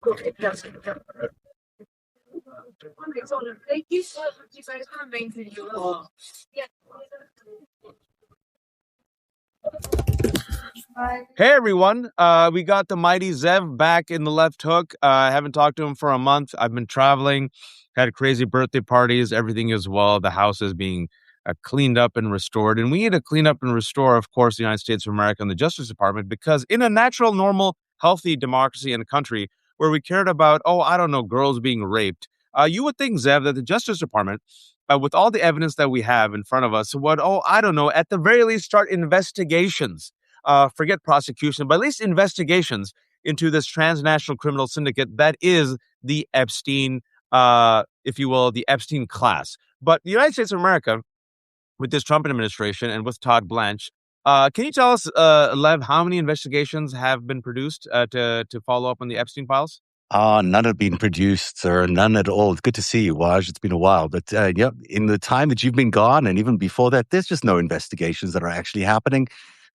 Hey everyone, we got the mighty Zev back in the left hook. I haven't talked to him for a month. I've been traveling, had crazy birthday parties. Everything is well. The house is being cleaned up and restored. And we need to clean up and restore, of course, the United States of America and the Justice Department, because in a natural, normal, healthy democracy in a country where we cared about, girls being raped, you would think, Zev, that the Justice Department, with all the evidence that we have in front of us, would, at the very least start investigations. Forget prosecution, but at least investigations into this transnational criminal syndicate that is the Epstein, if you will, the Epstein class. But the United States of America, with this Trump administration and with Todd Blanche, can you tell us, Lev, how many investigations have been produced to follow up on the Epstein files? None have been produced, sir. None at all. It's good to see you, Waj. It's been a while. But in the time that you've been gone and even before that, there's just no investigations that are actually happening.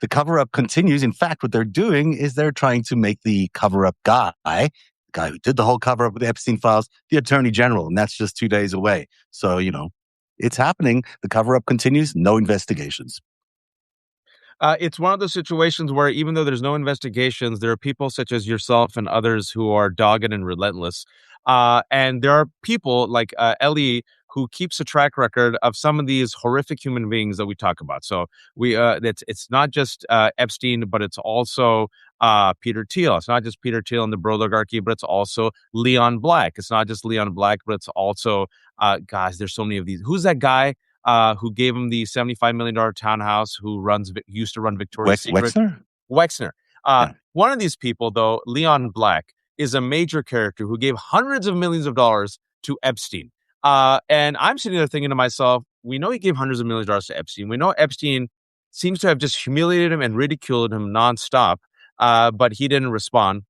The cover-up continues. In fact, what they're doing is they're trying to make the cover-up guy, the guy who did the whole cover-up with the Epstein files, the Attorney General, and that's just 2 days away. So, it's happening. The cover-up continues. No investigations. It's one of those situations where even though there's no investigations, there are people such as yourself and others who are dogged and relentless. And there are people like Ellie who keeps a track record of some of these horrific human beings that we talk about. So it's not just Epstein, but it's also Peter Thiel. It's not just Peter Thiel and the Broligarchy, but it's also Leon Black. It's not just Leon Black, but it's also, guys, there's so many of these. Who's that guy who gave him the $75 million townhouse, who used to run Victoria's Secret? Wexner. One of these people, though, Leon Black, is a major character who gave hundreds of millions of dollars to Epstein. And I'm sitting there thinking to myself, we know he gave hundreds of millions of dollars to Epstein. We know Epstein seems to have just humiliated him and ridiculed him nonstop, but he didn't respond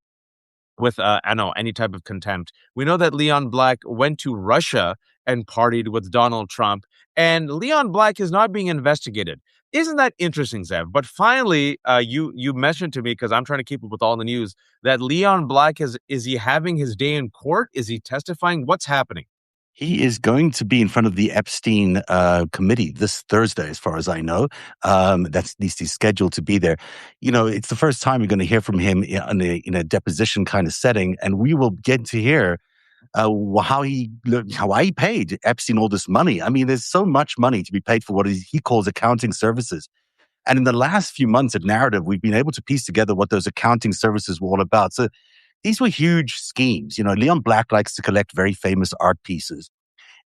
with, any type of contempt. We know that Leon Black went to Russia and partied with Donald Trump, and Leon Black is not being investigated. Isn't that interesting, Zev? But finally, you mentioned to me, because I'm trying to keep up with all the news, that Leon Black is he having his day in court? Is he testifying? What's happening? He is going to be in front of the Epstein committee this Thursday, as far as I know. That's at least he's scheduled to be there. It's the first time you're going to hear from him in a deposition kind of setting, and we will get to hear how he paid Epstein all this money. I mean, there's so much money to be paid for what he calls accounting services. And in the last few months at Narativ, we've been able to piece together what those accounting services were all about. So these were huge schemes. Leon Black likes to collect very famous art pieces.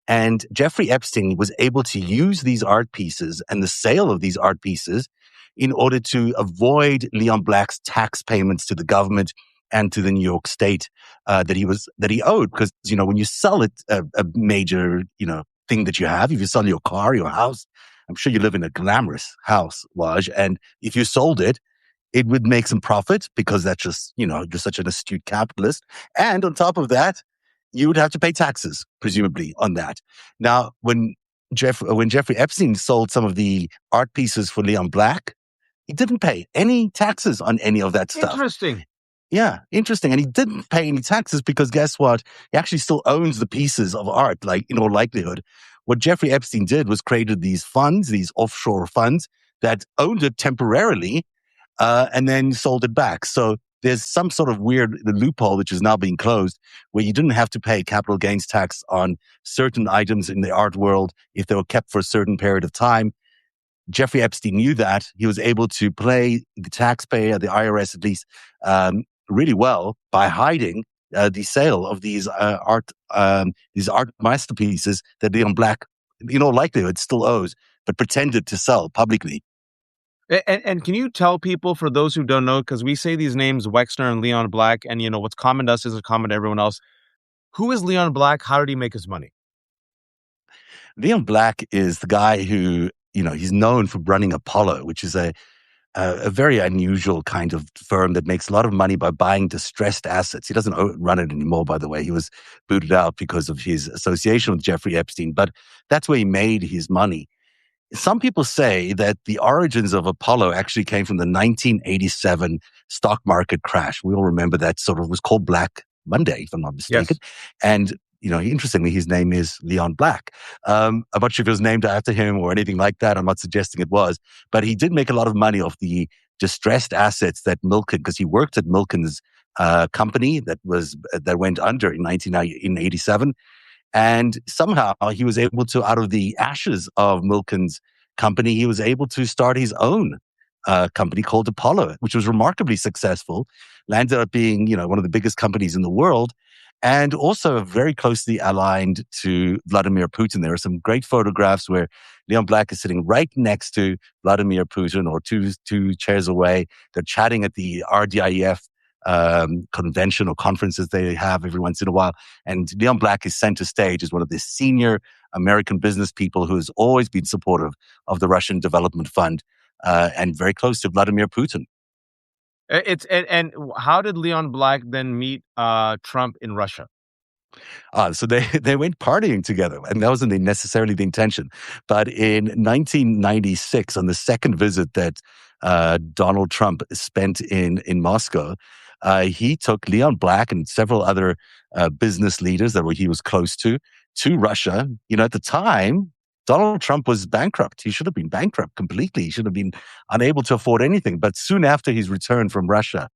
And Jeffrey Epstein was able to use these art pieces and the sale of these art pieces in order to avoid Leon Black's tax payments to the government and to the New York State that he owed. Because, when you sell it, a major, thing that you have, if you sell your car, your house, I'm sure you live in a glamorous house, Waj, and if you sold it, it would make some profit because that's just, you're such an astute capitalist. And on top of that, you would have to pay taxes, presumably, on that. Now, when Jeffrey Epstein sold some of the art pieces for Leon Black, he didn't pay any taxes on any of that stuff. Interesting. Yeah, interesting. And he didn't pay any taxes because guess what? He actually still owns the pieces of art, like in all likelihood. What Jeffrey Epstein did was created these funds, these offshore funds that owned it temporarily, and then sold it back. So there's some sort of weird loophole which is now being closed where you didn't have to pay capital gains tax on certain items in the art world if they were kept for a certain period of time. Jeffrey Epstein knew that. He was able to play the taxpayer, the IRS at least, really well by hiding the sale of these art masterpieces that Leon Black, in all likelihood, still owes, but pretended to sell publicly. And can you tell people, for those who don't know, because we say these names, Wexner and Leon Black, and what's common to us is common to everyone else. Who is Leon Black? How did he make his money? Leon Black is the guy who, he's known for running Apollo, which is a very unusual kind of firm that makes a lot of money by buying distressed assets. He doesn't run it anymore, by the way. He was booted out because of his association with Jeffrey Epstein, but that's where he made his money. Some people say that the origins of Apollo actually came from the 1987 stock market crash. We all remember that was called Black Monday, if I'm not mistaken. Yes. And interestingly, his name is Leon Black. I'm not sure if it was named after him or anything like that. I'm not suggesting it was, but he did make a lot of money off the distressed assets that Milken, because he worked at Milken's company that went under in 1987. And somehow he was able to, out of the ashes of Milken's company, he was able to start his own company called Apollo, which was remarkably successful, landed up being, one of the biggest companies in the world, and also very closely aligned to Vladimir Putin. There are some great photographs where Leon Black is sitting right next to Vladimir Putin, or two chairs away. They're chatting at the RDIF convention or conferences they have every once in a while. And Leon Black is center stage as one of the senior American business people who has always been supportive of the Russian Development Fund and very close to Vladimir Putin. And how did Leon Black then meet Trump in Russia? So they went partying together, and that wasn't necessarily the intention. But in 1996, on the second visit that Donald Trump spent in Moscow, he took Leon Black and several other business leaders that he was close to Russia. At the time, Donald Trump was bankrupt. He should have been bankrupt completely. He should have been unable to afford anything. But soon after his return from Russia,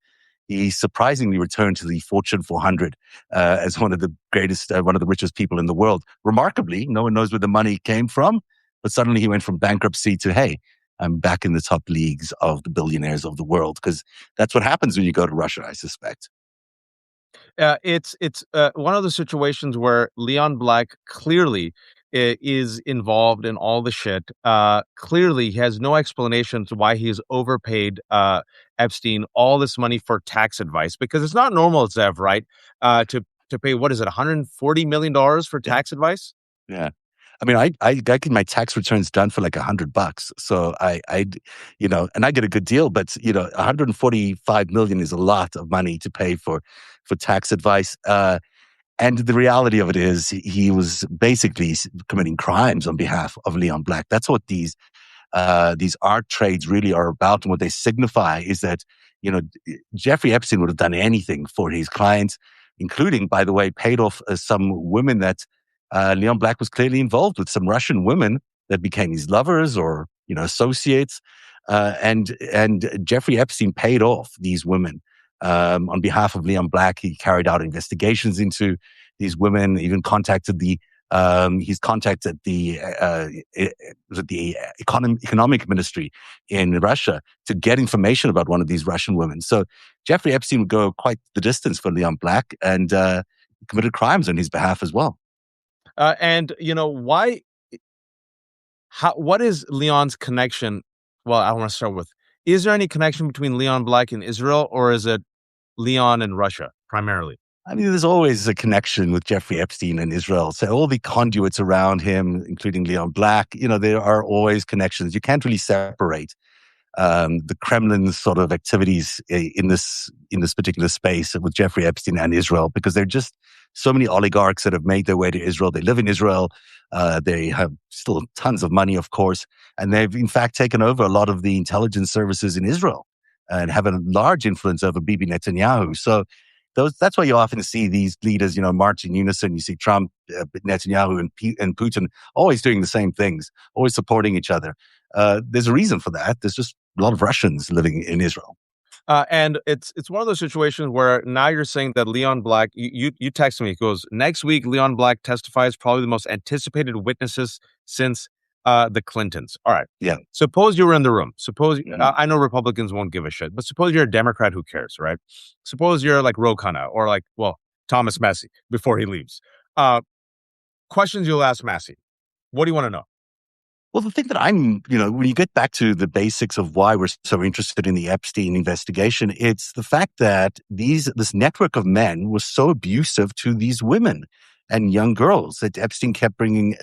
he surprisingly returned to the Fortune 400 as one of the greatest, one of the richest people in the world. Remarkably, no one knows where the money came from, but suddenly he went from bankruptcy to, hey, I'm back in the top leagues of the billionaires of the world, because that's what happens when you go to Russia, I suspect. It's one of the situations where Leon Black clearly is involved in all the shit. Clearly, he has no explanation to why he's overpaid Epstein all this money for tax advice, because it's not normal, Zev, right? To pay, what is it, $140 million for tax advice? Yeah. I mean, I get my tax returns done for like $100. So and I get a good deal, but 145 million is a lot of money to pay for tax advice. And the reality of it is he was basically committing crimes on behalf of Leon Black. That's what these art trades really are about. And what they signify is that, Jeffrey Epstein would have done anything for his clients, including, by the way, paid off some women that Leon Black was clearly involved with, some Russian women that became his lovers or, associates. And Jeffrey Epstein paid off these women on behalf of Leon Black. He carried out investigations into these women, even contacted he's contacted the economic ministry in Russia to get information about one of these Russian women. So Jeffrey Epstein would go quite the distance for Leon Black, and committed crimes on his behalf as well. And why? What is Leon's connection? Well, I want to start with: is there any connection between Leon Black and Israel, or is it Leon and Russia primarily? I mean, there's always a connection with Jeffrey Epstein and Israel. So all the conduits around him, including Leon Black, there are always connections. You can't really separate the Kremlin's sort of activities in this particular space with Jeffrey Epstein and Israel, because there are just so many oligarchs that have made their way to Israel. They live in Israel. They have still tons of money, of course, and they've in fact taken over a lot of the intelligence services in Israel and have a large influence over Bibi Netanyahu. So that's why you often see these leaders, march in unison. You see Trump, Netanyahu, and Putin always doing the same things, always supporting each other. There's a reason for that. There's just a lot of Russians living in Israel. And it's one of those situations where now you're saying that Leon Black, you text me, it goes, next week, Leon Black testifies, probably the most anticipated witnesses since the Clintons. All right. Yeah. Suppose you were in the room. Suppose, I know Republicans won't give a shit, but suppose you're a Democrat, who cares, right? Suppose you're like Ro Khanna or Thomas Massie before he leaves. Questions you'll ask Massie. What do you want to know? Well, the thing that when you get back to the basics of why we're so interested in the Epstein investigation, it's the fact that this network of men was so abusive to these women and young girls that Epstein kept bringing,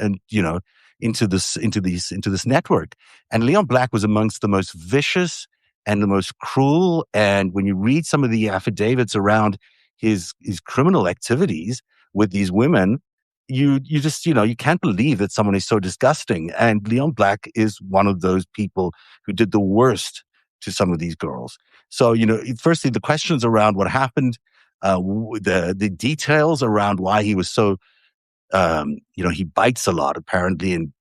into this network. And Leon Black was amongst the most vicious and the most cruel. And when you read some of the affidavits around his criminal activities with these women, you just, you can't believe that someone is so disgusting. And Leon Black is one of those people who did the worst to some of these girls. So, firstly, the questions around what happened, The details around why he was so he bites a lot apparently, and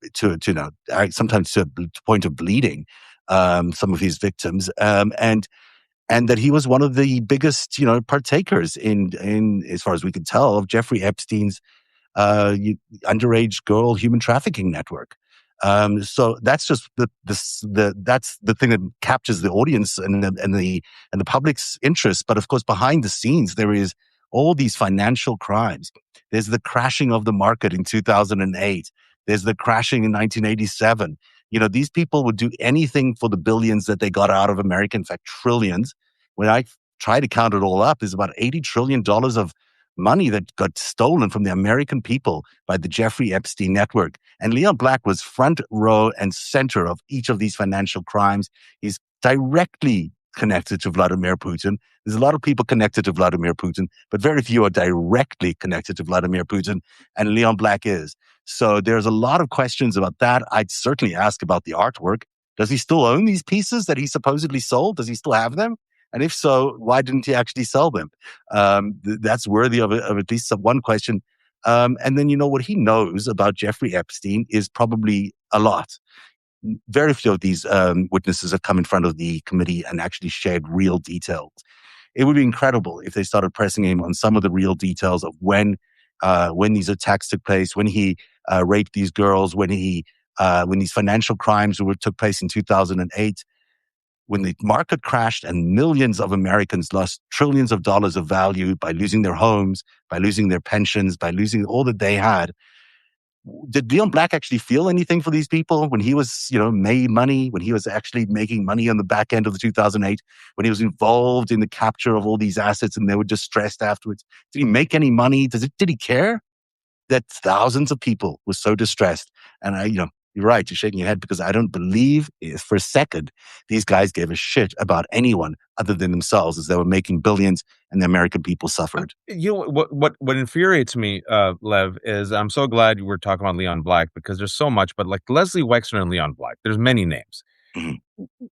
sometimes to the point of bleeding some of his victims, and that he was one of the biggest partakers in as far as we could tell of Jeffrey Epstein's underage girl human trafficking network. So that's just that's the thing that captures the audience and the public's interest. But of course, behind the scenes, there is all these financial crimes. There's the crashing of the market in 2008. There's the crashing in 1987. These people would do anything for the billions that they got out of America. In fact, trillions. When I try to count it all up, there's about $80 trillion of money that got stolen from the American people by the Jeffrey Epstein network. And Leon Black was front row and center of each of these financial crimes. He's directly connected to Vladimir Putin. There's a lot of people connected to Vladimir Putin, but very few are directly connected to Vladimir Putin, and Leon Black is. So there's a lot of questions about that. I'd certainly ask about the artwork. Does he still own these pieces that he supposedly sold? Does he still have them? And if so, why didn't he actually sell them? That's worthy of at least one question. And then, what he knows about Jeffrey Epstein is probably a lot. Very few of these witnesses have come in front of the committee and actually shared real details. It would be incredible if they started pressing him on some of the real details of when these attacks took place, when he raped these girls, when these financial crimes took place in 2008. When the market crashed and millions of Americans lost trillions of dollars of value by losing their homes, by losing their pensions, by losing all that they had, did Leon Black actually feel anything for these people when he was, made money, when he was actually making money on the back end of the 2008, when he was involved in the capture of all these assets and they were distressed afterwards? Did he make any money? Did he care that thousands of people were so distressed? And you're right, you're shaking your head, because I don't believe for a second these guys gave a shit about anyone other than themselves, as they were making billions and the American people suffered. What infuriates me, Lev, is I'm so glad you were talking about Leon Black, because there's so much, but like Leslie Wexner and Leon Black, there's many names. Mm-hmm.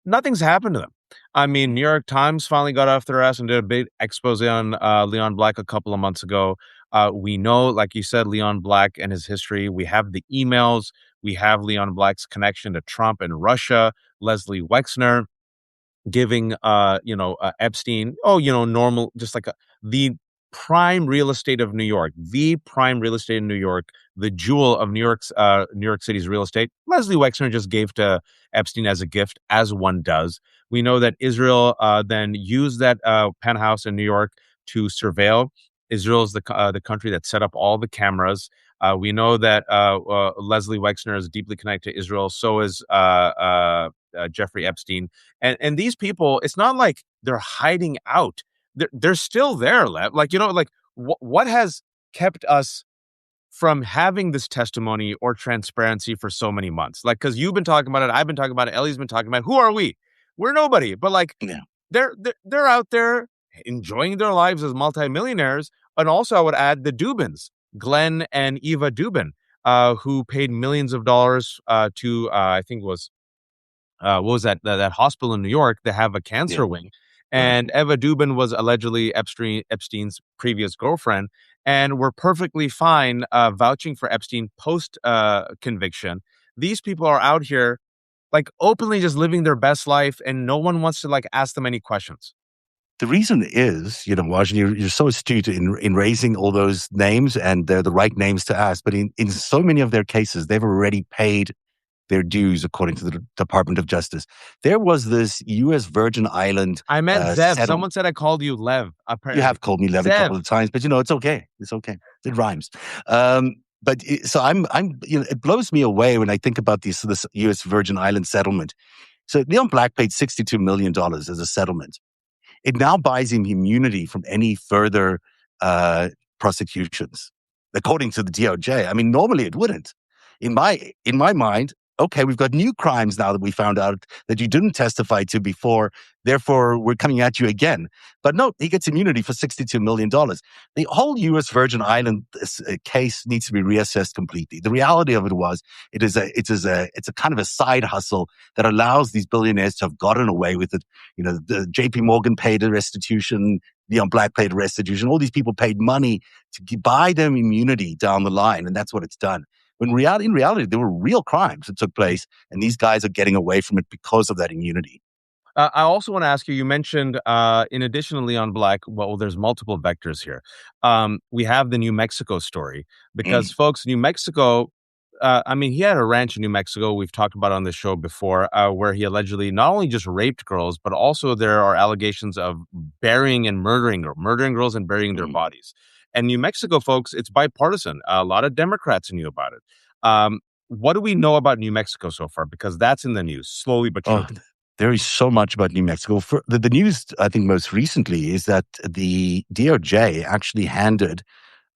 Nothing's happened to them. I mean, New York Times finally got off their ass and did a big expose on Leon Black a couple of months ago. We know, like you said, Leon Black and his history. We have the emails. We have Leon Black's connection to Trump and Russia. Leslie Wexner giving, Epstein, normal, just like the prime real estate of New York, the prime real estate in New York, the jewel of New York City's real estate. Leslie Wexner just gave to Epstein as a gift, as one does. We know that Israel then used that penthouse in New York to surveil. Israel is the country that set up all the cameras. We know that Leslie Wexner is deeply connected to Israel. So is Jeffrey Epstein. And these people, it's not like they're hiding out. They're still there, Lev. What has kept us from having this testimony or transparency for so many months? Because you've been talking about it, I've been talking about it, Ellie's been talking about it. Who are we? We're nobody. But yeah. they're out there enjoying their lives as multimillionaires. And also, I would add the Dubins, Glenn and Eva Dubin, who paid millions of dollars to, I think it was, what was that hospital in New York that have a cancer wing. And Eva Dubin was allegedly Epstein's previous girlfriend, and were perfectly fine vouching for Epstein post conviction. These people are out here openly just living their best life, and no one wants to ask them any questions. The reason is, Waj, you're so astute in raising all those names, and they're the right names to ask. But in so many of their cases, they've already paid their dues according to the Department of Justice. There was this U.S. Virgin Island. I meant Zev. Someone said I called you Lev. Apparently. You have called me Lev a couple of times, but it's okay. It's okay. It rhymes. It blows me away when I think about this U.S. Virgin Island settlement. So Leon Black paid $62 million as a settlement. It now buys him immunity from any further prosecutions, according to the DOJ. I mean, normally it wouldn't. In my mind, okay, we've got new crimes now that we found out that you didn't testify to before. Therefore, we're coming at you again. But no, he gets immunity for $62 million. The whole U.S. Virgin Island case needs to be reassessed completely. The reality of it was, it's a kind of a side hustle that allows these billionaires to have gotten away with it. The JP Morgan paid a restitution. Black paid restitution. All these people paid money to buy them immunity down the line, and that's what it's done. When in reality, there were real crimes that took place, and these guys are getting away from it because of that immunity. I also want to ask you, you mentioned, in addition to Leon Black, well, there's multiple vectors here. We have the New Mexico story because, Mm, folks, New Mexico, I mean, he had a ranch in New Mexico. We've talked about on this show before, where he allegedly not only just raped girls, but also there are allegations of burying and murdering girls and burying their mm. bodies. And New Mexico, folks, it's bipartisan. A lot of Democrats knew about it. What do we know about New Mexico so far? Because that's in the news, slowly but Oh, surely. there is so much about New Mexico. The news, I think, most recently is that the DOJ actually handed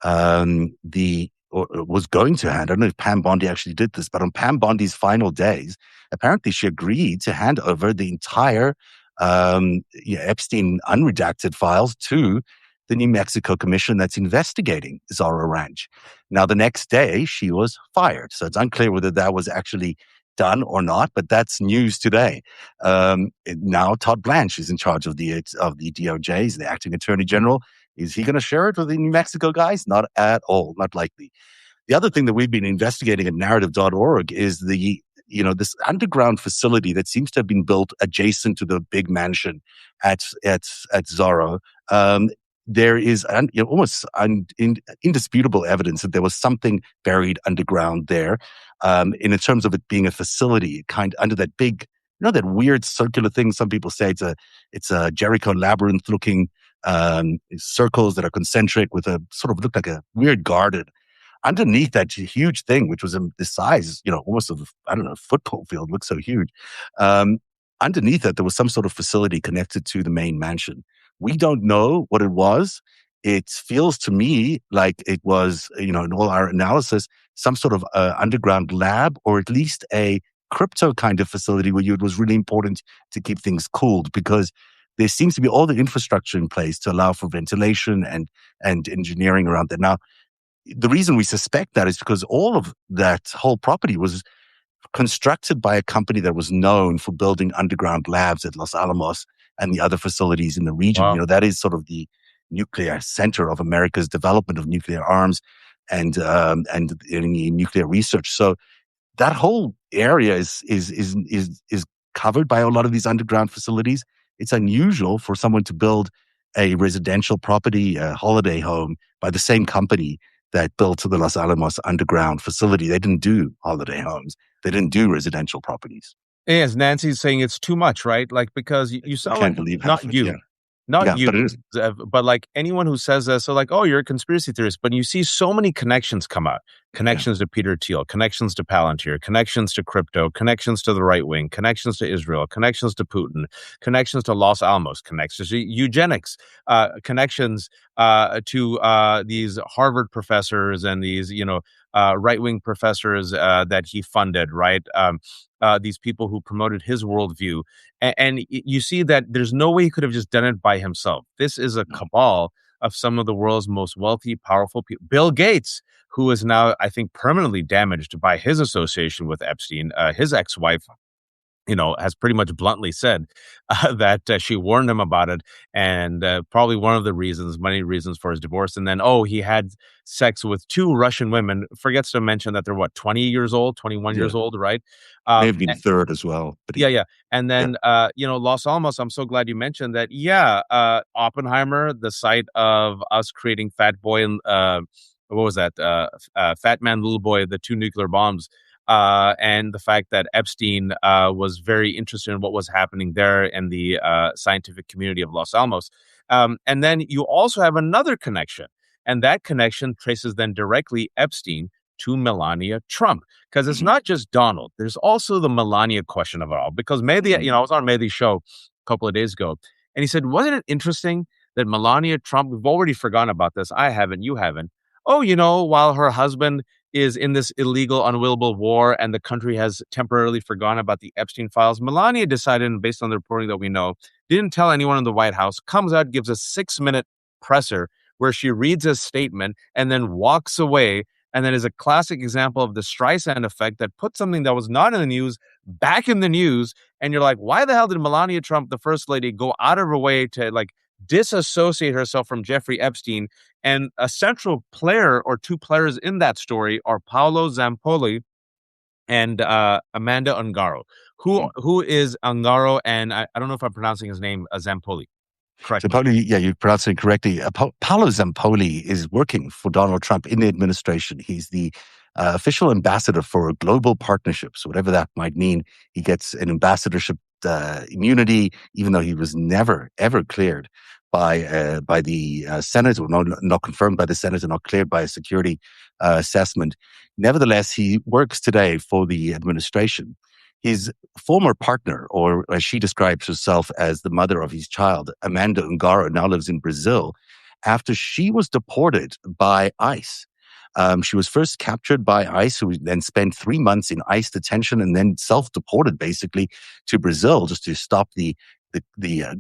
or was going to hand. I don't know if Pam Bondi actually did this, but on Pam Bondi's final days, apparently she agreed to hand over the entire Epstein unredacted files to the New Mexico Commission that's investigating Zorro Ranch. Now, the next day, she was fired. So it's unclear whether that was actually done or not, but that's news today. Now Todd Blanche is in charge of the DOJ. He's the acting attorney general. Is he going to share it with the New Mexico guys? Not at all. Not likely. The other thing that we've been investigating at narrative.org is this underground facility that seems to have been built adjacent to the big mansion at Zorro. There is almost indisputable evidence that there was something buried underground there. In terms of it being a facility, kind of under that big, that weird circular thing. Some people say it's a Jericho labyrinth looking circles that are concentric with a sort of look like a weird garden. Underneath that huge thing, which was the size, almost of, I don't know, a football field, looks so huge. Underneath that, there was some sort of facility connected to the main mansion. We don't know what it was. It feels to me like it was, in all our analysis, some sort of underground lab, or at least a crypto kind of facility where it was really important to keep things cooled, because there seems to be all the infrastructure in place to allow for ventilation and engineering around that. Now, the reason we suspect that is because all of that whole property was constructed by a company that was known for building underground labs at Los Alamos and the other facilities in the region. Wow. That is sort of the nuclear center of America's development of nuclear arms and any nuclear research. So that whole area is covered by a lot of these underground facilities. It's unusual for someone to build a residential property, a holiday home, by the same company that built the Los Alamos underground facility. They didn't do holiday homes. They didn't do residential properties. Yes, Nancy's saying it's too much, right? Like, because you I sound like, can't believe not half of it. you, Yeah. not Yeah, you, but it is. but like anyone who says that, so like, oh, you're a conspiracy theorist, but you see so many connections come out, Yeah. connections to Peter Thiel, connections to Palantir, connections to crypto, connections to the right wing, connections to Israel, connections to Putin, connections to Los Alamos, connections to eugenics, connections to these Harvard professors and these, right wing professors that he funded, right? These people who promoted his worldview. And you see that there's no way he could have just done it by himself. This is a No. cabal of some of the world's most wealthy, powerful people. Bill Gates, who is now, I think, permanently damaged by his association with Epstein. His ex-wife, has pretty much bluntly said that she warned him about it, and probably one of the reasons, many reasons for his divorce. And then, he had sex with two Russian women. Forgets to mention that they're 20 years old, 21 Yeah. years old, right? May have been third as well. But Yeah. And yeah. then, Los Alamos, I'm so glad you mentioned that. Yeah. Oppenheimer, the site of us creating Fat Boy and, what was that? Fat Man, Little Boy, the two nuclear bombs. And the fact that Epstein was very interested in what was happening there in the scientific community of Los Alamos. And then you also have another connection, and that connection traces then directly Epstein to Melania Trump, because it's Mhm. not just Donald. There's also the Melania question of it all. Because Mehdi, Mhm. I was on Mehdi's show a couple of days ago, and he said, wasn't it interesting that Melania Trump, we've already forgotten about this. I haven't, you haven't. Oh, while her husband is in this illegal, unwillable war and the country has temporarily forgotten about the Epstein files, Melania decided, and based on the reporting that we know, didn't tell anyone in the White House, comes out, gives a 6-minute presser where she reads a statement and then walks away, and then is a classic example of the Streisand effect that put something that was not in the news back in the news. And you're like, why the hell did Melania Trump, the first lady, go out of her way to disassociate herself from Jeffrey Epstein. And a central player or two players in that story are Paolo Zampoli and Amanda Ungaro. Who is Ungaro? And I don't know if I'm pronouncing his name Zampoli correctly. Zampoli, yeah, you pronounced it correctly. Paolo Zampoli is working for Donald Trump in the administration. He's the official ambassador for global partnerships, whatever that might mean. He gets an ambassadorship immunity, even though he was never, ever cleared by the Senate, or not confirmed by the Senate, and not cleared by a security assessment. Nevertheless, he works today for the administration. His former partner, or as she describes herself as the mother of his child, Amanda Ungaro, now lives in Brazil after she was deported by ICE. She was first captured by ICE, who then spent 3 months in ICE detention and then self-deported basically to Brazil just to stop the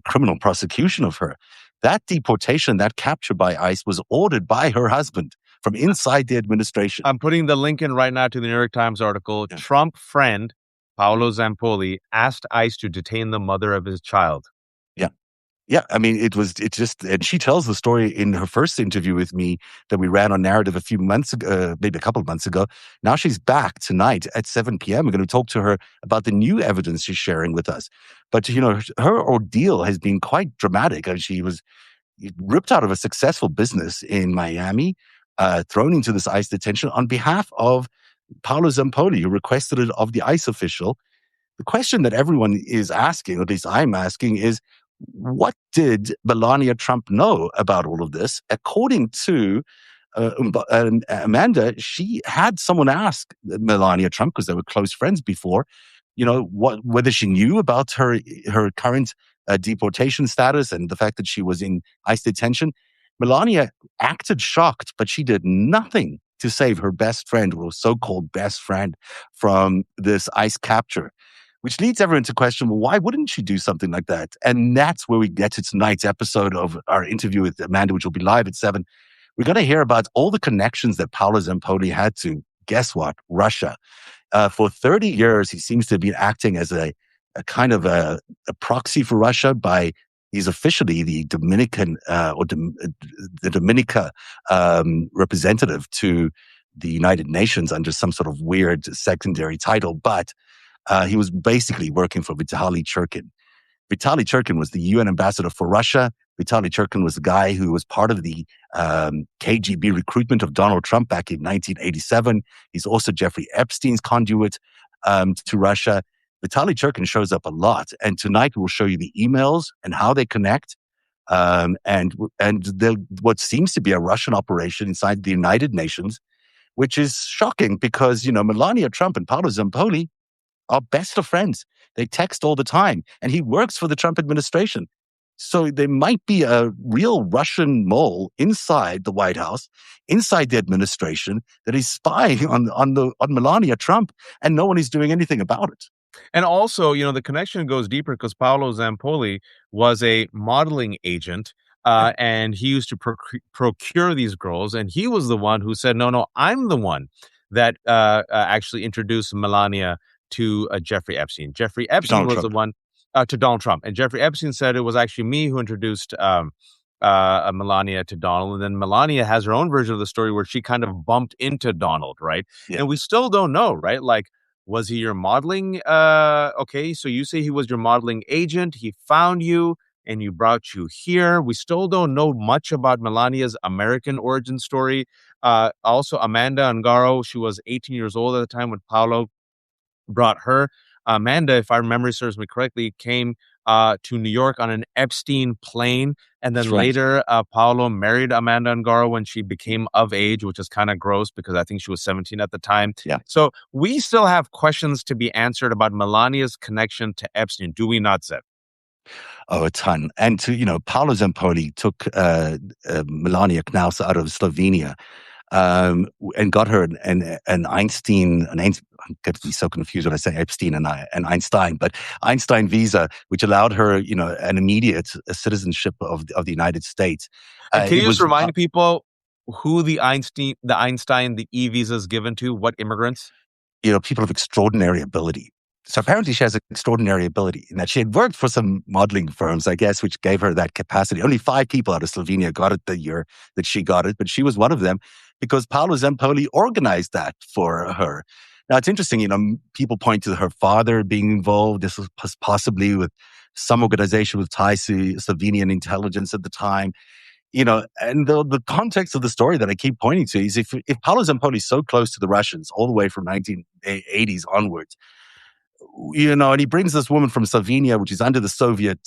criminal prosecution of her. That deportation, that capture by ICE was ordered by her husband from inside the administration. I'm putting the link in right now to the New York Times article. Yeah. Trump friend Paolo Zampoli asked ICE to detain the mother of his child. Yeah. Yeah, I mean, and she tells the story in her first interview with me that we ran on Narativ a few months ago, maybe a couple of months ago. Now she's back tonight at 7 p.m. We're going to talk to her about the new evidence she's sharing with us. But, her ordeal has been quite dramatic. And she was ripped out of a successful business in Miami, thrown into this ICE detention on behalf of Paolo Zampoli, who requested it of the ICE official. The question that everyone is asking, or at least I'm asking, is what did Melania Trump know about all of this? According to Amanda, she had someone ask Melania Trump, because they were close friends before, whether she knew about her current deportation status and the fact that she was in ICE detention. Melania acted shocked, but she did nothing to save her best friend, or so-called best friend, from this ICE capture. Which leads everyone to question, well, why wouldn't she do something like that? And that's where we get to tonight's episode of our interview with Amanda, which will be live at 7. We're going to hear about all the connections that Paolo Zampoli had to, guess what, Russia. For 30 years, he seems to have been acting as a kind of a proxy for Russia. He's officially the Dominican the Dominica representative to the United Nations under some sort of weird secondary title, but he was basically working for Vitaly Churkin. Vitaly Churkin was the UN ambassador for Russia. Vitaly Churkin was the guy who was part of the KGB recruitment of Donald Trump back in 1987. He's also Jeffrey Epstein's conduit to Russia. Vitaly Churkin shows up a lot. And tonight we'll show you the emails and how they connect. And what seems to be a Russian operation inside the United Nations, which is shocking because, Melania Trump and Paolo Zampoli are best of friends. They text all the time, and he works for the Trump administration. So there might be a real Russian mole inside the White House, inside the administration, that is spying on Melania Trump, and no one is doing anything about it. And also, the connection goes deeper because Paolo Zampoli was a modeling agent, and he used to procure these girls, and he was the one who said, no, I'm the one that actually introduced Melania to Jeffrey Epstein. Jeffrey Epstein was the one to Donald Trump. And Jeffrey Epstein said it was actually me who introduced Melania to Donald. And then Melania has her own version of the story where she kind of bumped into Donald, right? Yeah. And we still don't know, right? Like, was he your modeling? Okay, so you say he was your modeling agent. He found you and you brought you here. We still don't know much about Melania's American origin story. Also, Amanda Ungaro, she was 18 years old at the time when Paolo brought her. Amanda, if our memory serves me correctly, came to New York on an Epstein plane. And then later, Paolo married Amanda Ungaro when she became of age, which is kind of gross because I think she was 17 at the time. Yeah. So we still have questions to be answered about Melania's connection to Epstein. Do we not, Zev? Oh, a ton. And Paolo Zampoli took Melania Knaus out of Slovenia and got her an Einstein, I'm going to be so confused when I say Epstein and Einstein, but Einstein visa, which allowed her, an immediate citizenship of the United States. Can you just remind people who the E visa is given to? What immigrants? People of extraordinary ability. So apparently she has extraordinary ability in that she had worked for some modeling firms, I guess, which gave her that capacity. Only 5 people out of Slovenia got it the year that she got it, but she was one of them because Paolo Zempoli organized that for her. Now, it's interesting, people point to her father being involved. This was possibly with some organization with ties to Slovenian intelligence at the time. And the context of the story that I keep pointing to is if Paolo Zempoli is so close to the Russians all the way from 1980s onwards, and he brings this woman from Slovenia, which is under the Soviet,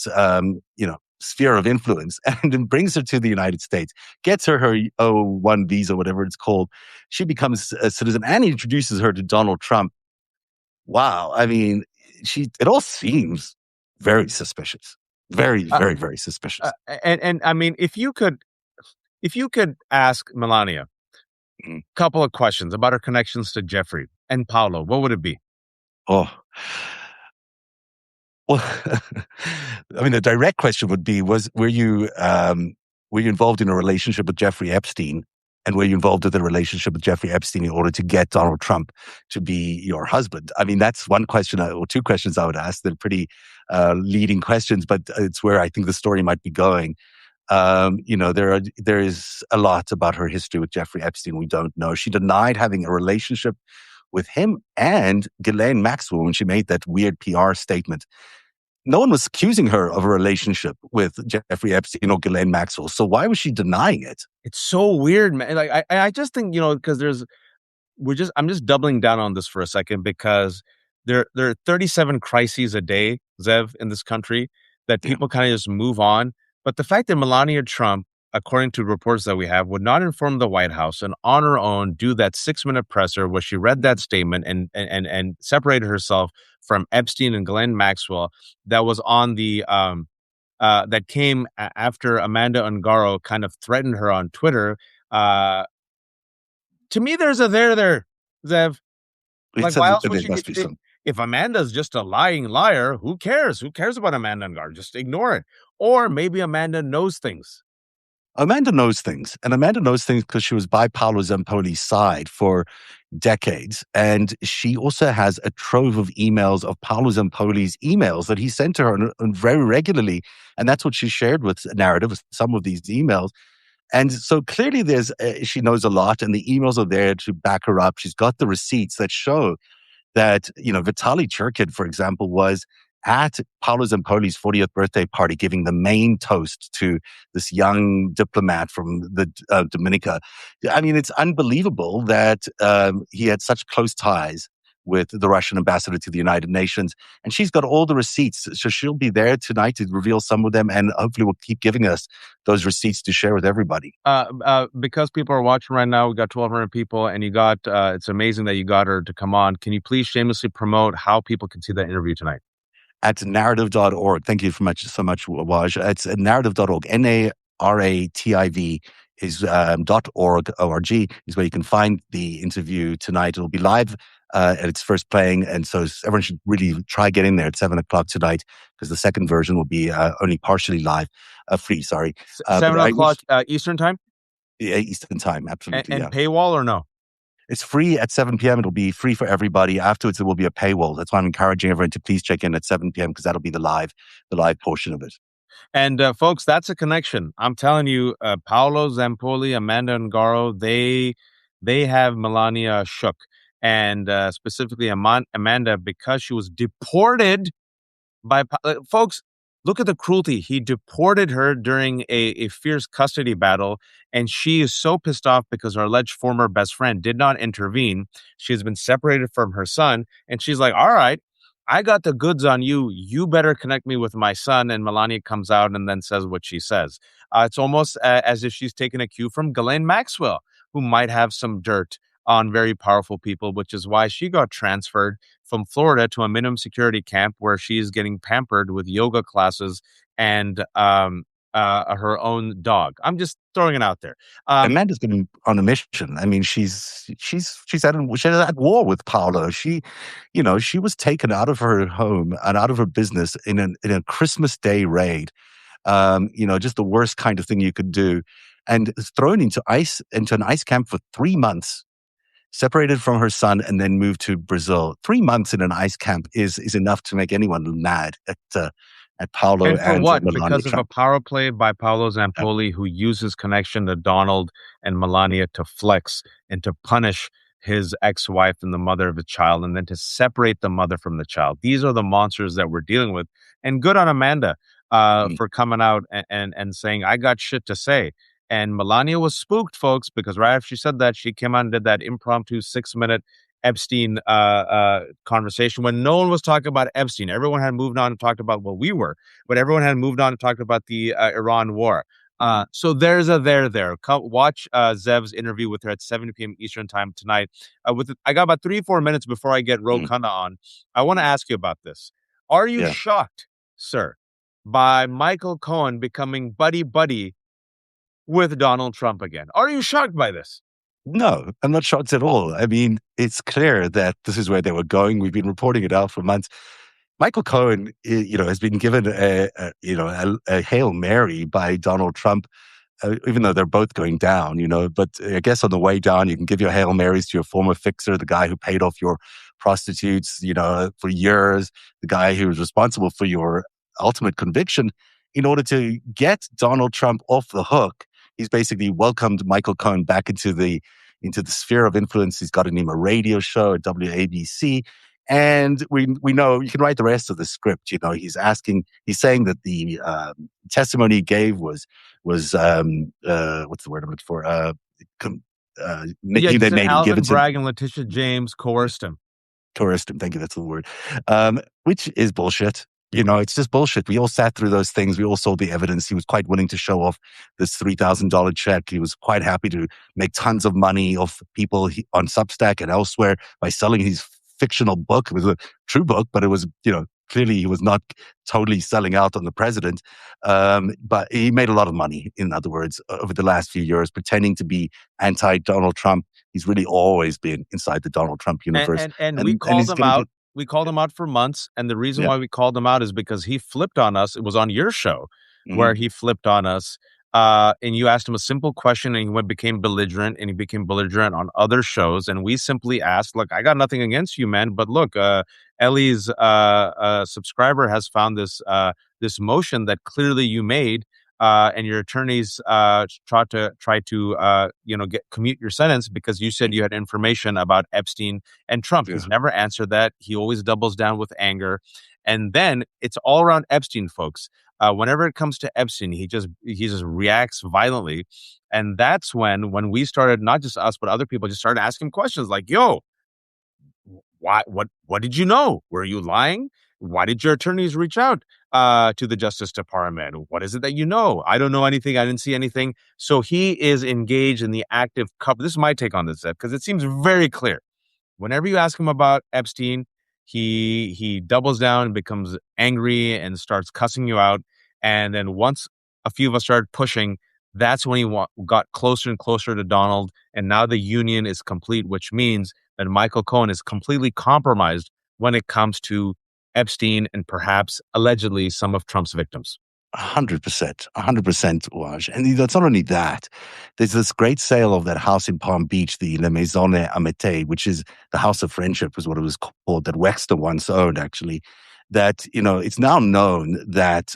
sphere of influence, and then brings her to the United States, gets her O-1 visa, whatever it's called. She becomes a citizen and introduces her to Donald Trump. Wow. I mean, it all seems very suspicious. Very, very, very suspicious. And I mean, if you could ask Melania a couple of questions about her connections to Jeffrey and Paolo, what would it be? Oh, well, I mean, the direct question would be: were you involved in a relationship with Jeffrey Epstein, and were you involved in the relationship with Jeffrey Epstein in order to get Donald Trump to be your husband? I mean, that's one question or two questions I would ask. They're pretty leading questions, but it's where I think the story might be going. There is a lot about her history with Jeffrey Epstein we don't know. She denied having a relationship with him and Ghislaine Maxwell when she made that weird PR statement. No one was accusing her of a relationship with Jeffrey Epstein or Ghislaine Maxwell. So why was she denying it? It's so weird, man. Like I just think, because I'm just doubling down on this for a second because there are 37 crises a day, Zev, in this country that people kind of just move on. But the fact that Melania Trump, according to reports that we have, would not inform the White House and on her own do that 6-minute presser where she read that statement and separated herself from Epstein and Ghislaine Maxwell, that was on the that came after Amanda Ungaro kind of threatened her on Twitter. To me, there's a there, Zev. Like, why else would she? If Amanda's just a lying liar, who cares? Who cares about Amanda Ungaro? Just ignore it. Or maybe Amanda knows things. Amanda knows things. And Amanda knows things because she was by Paolo Zempoli's side for decades. And she also has a trove of emails of Paolo Zempoli's emails that he sent to her very regularly. And that's what she shared with Narativ, some of these emails. And so clearly she knows a lot, and the emails are there to back her up. She's got the receipts that show that, Vitaly Churkin, for example, was at Paolo Zempoli's 40th birthday party, giving the main toast to this young diplomat from the Dominica. I mean, it's unbelievable that he had such close ties with the Russian ambassador to the United Nations. And she's got all the receipts. So she'll be there tonight to reveal some of them, and hopefully will keep giving us those receipts to share with everybody. Because people are watching right now, we got 1,200 people, and you got, it's amazing that you got her to come on. Can you please shamelessly promote how people can see that interview tonight? At narativ.org. Thank you so much, Waj. It's at narativ.org. Narativ is .org, O-R-G, is where you can find the interview tonight. It'll be live at its first playing, and so everyone should really try get in there at 7:00 tonight, because the second version will be only partially live, free, sorry. 7:00 Eastern time? Yeah, Eastern time, absolutely. And paywall or no? It's free at 7 p.m. It'll be free for everybody. Afterwards, there will be a paywall. That's why I'm encouraging everyone to please check in at 7 p.m. because that'll be the live portion of it. And folks, that's a connection. I'm telling you, Paolo Zempoli, Amanda Ungaro, they have Melania shook. And specifically Amanda, because she was deported by folks. Look at the cruelty. He deported her during a fierce custody battle, and she is so pissed off because her alleged former best friend did not intervene. She has been separated from her son, and she's like, all right, I got the goods on you. You better connect me with my son. And Melania comes out and then says what she says. It's almost as if she's taken a cue from Ghislaine Maxwell, who might have some dirt on very powerful people, which is why she got transferred from Florida to a minimum security camp where she is getting pampered with yoga classes and her own dog. I'm just throwing it out there. Amanda's been on a mission. I mean, she's at war with Paolo. She was taken out of her home and out of her business in a Christmas Day raid. Just the worst kind of thing you could do, and thrown into an ice camp for 3 months. separated from her son, and then moved to Brazil. 3 months in an ICE camp is enough to make anyone mad at Paulo And for and what? Melania Because of a Trump. power play by Paolo Yeah. Zampoli, who used his connection to Donald and Melania to flex and to punish his ex-wife and the mother of the child, and then to separate the mother from the child. These are the monsters that we're dealing with. And good on Amanda Mm. for coming out and saying, I got shit to say. And Melania was spooked, folks, because right after she said that, she came out and did that impromptu 6-minute Epstein conversation when no one was talking about Epstein. Everyone had moved on and talked about what we were, but everyone had moved on and talked about the Iran war. So there's a there. Watch Zev's interview with her at 7 p.m. Eastern time tonight. I got about 3-4 minutes before I get Ro Mm. Khanna on. I want to ask you about this. Are you Yeah. shocked, sir, by Michael Cohen becoming buddy with Donald Trump again? Are you shocked by this? No, I'm not shocked at all. I mean, it's clear that this is where they were going. We've been reporting it out for months. Michael Cohen, has been given a Hail Mary by Donald Trump, even though they're both going down, but I guess on the way down, you can give your Hail Marys to your former fixer, the guy who paid off your prostitutes, for years, the guy who was responsible for your ultimate conviction. In order to get Donald Trump off the hook, he's basically welcomed Michael Cohen back into the sphere of influence. He's gotten him a radio show at WABC. And we know you can write the rest of the script. He's saying that the testimony he gave was what's the word I'm looking for? Yeah, he They said made him give Alvin it to Bragg and Letitia James coerced him. coerced him. Thank you. That's the word. Which is bullshit. It's just bullshit. We all sat through those things. We all saw the evidence. He was quite willing to show off this $3,000 check. He was quite happy to make tons of money off people on Substack and elsewhere by selling his fictional book. It was a true book, but it was, clearly he was not totally selling out on the president. But he made a lot of money, in other words, over the last few years, pretending to be anti-Donald Trump. He's really always been inside the Donald Trump universe. And we And called he's him going to out. get, We called him out for months, and the reason yeah. why we called him out is because he flipped on us. It was on your show Mhm. where he flipped on us, and you asked him a simple question, and became belligerent, and he became belligerent on other shows. And we simply asked, "Look, I got nothing against you, man, but look, Ellie's subscriber has found this motion that clearly you made." And your attorneys try to commute your sentence because you said you had information about Epstein and Trump. Yeah. He's never answered that. He always doubles down with anger, and then it's all around Epstein, folks. Whenever it comes to Epstein, he just reacts violently, and that's when we started, not just us but other people, just started asking questions like, "Yo, why? What did you know? Were you lying? Why did your attorneys reach out to the Justice Department? What is it that you know? I don't know anything. I didn't see anything." So he is engaged in the active cover. This is my take on this, because it seems very clear. Whenever you ask him about Epstein, he doubles down and becomes angry and starts cussing you out. And then once a few of us started pushing, that's when he got closer and closer to Donald. And now the union is complete, which means that Michael Cohen is completely compromised when it comes to Epstein and perhaps allegedly some of Trump's victims. 100%, 100%, Waj. And it's not only that. There's this great sale of that house in Palm Beach, the La Maison Amitié, which is the House of Friendship, is what it was called, that Wexner once owned, actually. That, it's now known that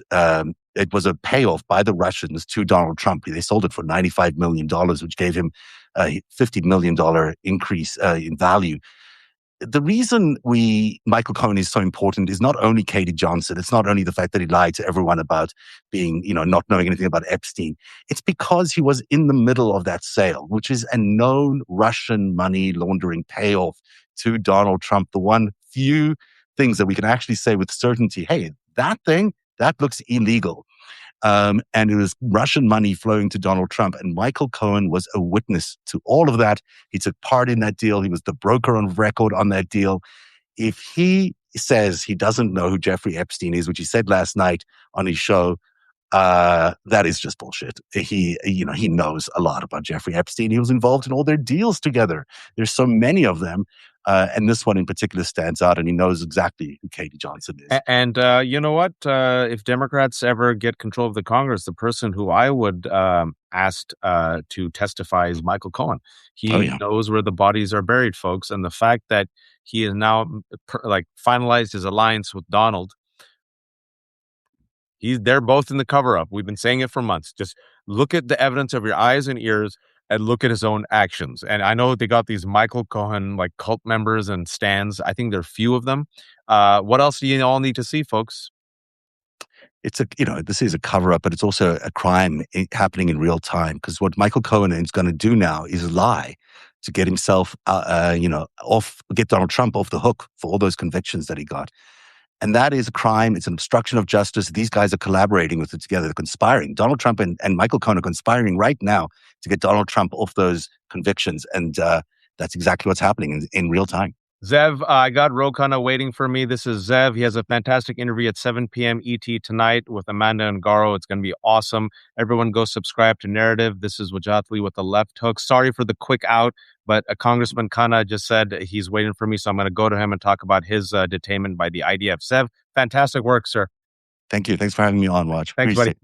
it was a payoff by the Russians to Donald Trump. They sold it for $95 million, which gave him a $50 million increase in value. The reason Michael Cohen is so important is not only Katie Johnson. It's not only the fact that he lied to everyone about being, not knowing anything about Epstein. It's because he was in the middle of that sale, which is a known Russian money laundering payoff to Donald Trump. The one few things that we can actually say with certainty, hey, that looks illegal. And it was Russian money flowing to Donald Trump. And Michael Cohen was a witness to all of that. He took part in that deal. He was the broker on record on that deal. If he says he doesn't know who Jeffrey Epstein is, which he said last night on his show, That is just bullshit. He knows a lot about Jeffrey Epstein. He was involved in all their deals together. There's so many of them. And this one in particular stands out, and he knows exactly who Katie Johnson is. And you know what? If Democrats ever get control of the Congress, the person who I would ask to testify is Michael Cohen. He knows where the bodies are buried, folks. And the fact that he has now finalized his alliance with Donald. They're both in the cover-up. We've been saying it for months. Just look at the evidence of your eyes and ears and look at his own actions. And I know they got these Michael Cohen cult members and stands. I think there are few of them. What else do you all need to see, folks? This is a cover-up, but it's also a crime happening in real time. Because what Michael Cohen is going to do now is lie to get himself, get Donald Trump off the hook for all those convictions that he got. And that is a crime. It's an obstruction of justice. These guys are collaborating with it together. They're conspiring. Donald Trump and Michael Cohen are conspiring right now to get Donald Trump off those convictions. And that's exactly what's happening in real time. Zev, I got Rokana waiting for me. This is Zev. He has a fantastic interview at 7 p.m. ET tonight with Amanda and Garo. It's going to be awesome. Everyone go subscribe to Narativ. This is Wajahat Ali with the left hook. Sorry for the quick out, but Congressman Khanna just said he's waiting for me, so I'm going to go to him and talk about his detainment by the IDF. Zev, fantastic work, sir. Thank you. Thanks for having me on, Watch. Thanks, buddy.